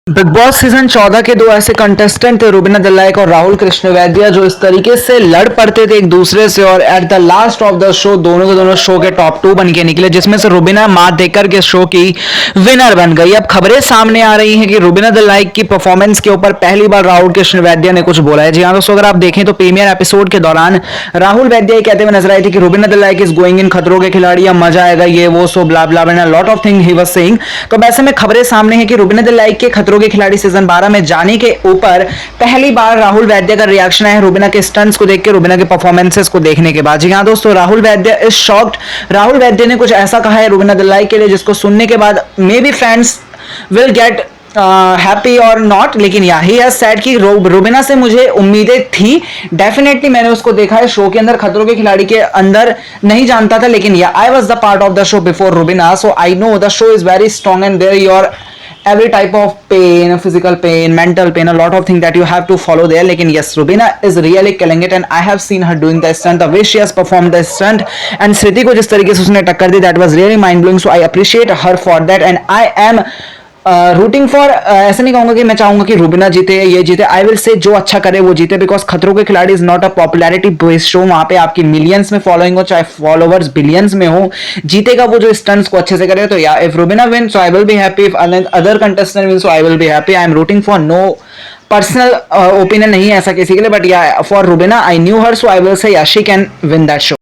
Big boss season 14 के दो ऐसे कंटेस्टेंट थे, रुबीना दलाइक और राहुल कृष्णवैद्य, जो इस तरीके से लड़ पड़ते थे एक दूसरे से और at the last of the show दोनों के दोनों शो के टॉप 2 बन के निकले, जिसमें से रुबीना मात देकर के शो की विनर बन गई। अब खबरें सामने आ रही हैं कि रुबीना दलाइक की परफॉर्मेंस के ऊपर पहली बार राहुल कृष्णवैद्य ने कुछ बोला है। जी हाँ दोस्तों, अगर आप देखें तो प्रीमियर एपिसोड के दौरान राहुल वैद्य कहते हुए नजर आए थे कि Rubina Dilaik is going in Khatron Ke Khiladi, अब मजा आएगा, ये वो so blah blah and lot of thing he was saying. तो ऐसे में खबरें सामने हैं कि रुबीना दलाइक के खतरों के खिलाड़ी सीजन 12 में जाने के ऊपर पहली बार राहुल वैद्य का रिएक्शन है रुबीना के स्टंट्स को देख के, रुबीना के परफॉर्मेंसेस को देखने के बाद। जी हाँ दोस्तों, राहुल वैद्य इज शॉक्ड। राहुल वैद्य ने कुछ ऐसा कहा है रुबीना दलाइक के लिए जिसको सुनने के बाद may be fans will get happy और नॉट, लेकिन या ही हैज सेड कि रुबीना से मुझे उम्मीदें थी, डेफिनेटली मैंने उसको देखा है शो के अंदर, खतरों के खिलाड़ी के अंदर नहीं जानता था, लेकिन yeah I was the part of the show before Rubina, so I know the show is very strong and there your every type of pain, physical pain, mental pain, a lot of things that you have to follow there. लेकिन yes, Rubina is really killing it and I have seen her doing the stunt, the way she has performed the stunt, and Sriti को जिस तरीके से उसने टक्कर दी, that was really mind blowing, so I appreciate her for that and I am rooting for, ऐसे नहीं कहूंगा कि मैं चाहूंगा कि रुबीना जीते ये जीते, आई विल से जो अच्छा करे वो जीते, बिकॉज खतरों के खिलाड़ी is not a popularity based show, वहां पे आपकी मिलियंस में फॉलोइंग हो चाहे फॉलोवर्स बिलियंस में हो, जीतेगा वो जो स्टंट्स को अच्छे से करे। तो या if Rubina win so I will be happy, if other contestant win so I will be happy. I am rooting for, no personal opinion नहीं है ऐसा किसी के लिए, but yeah for Rubina I knew her so I will say yeah she can win that show.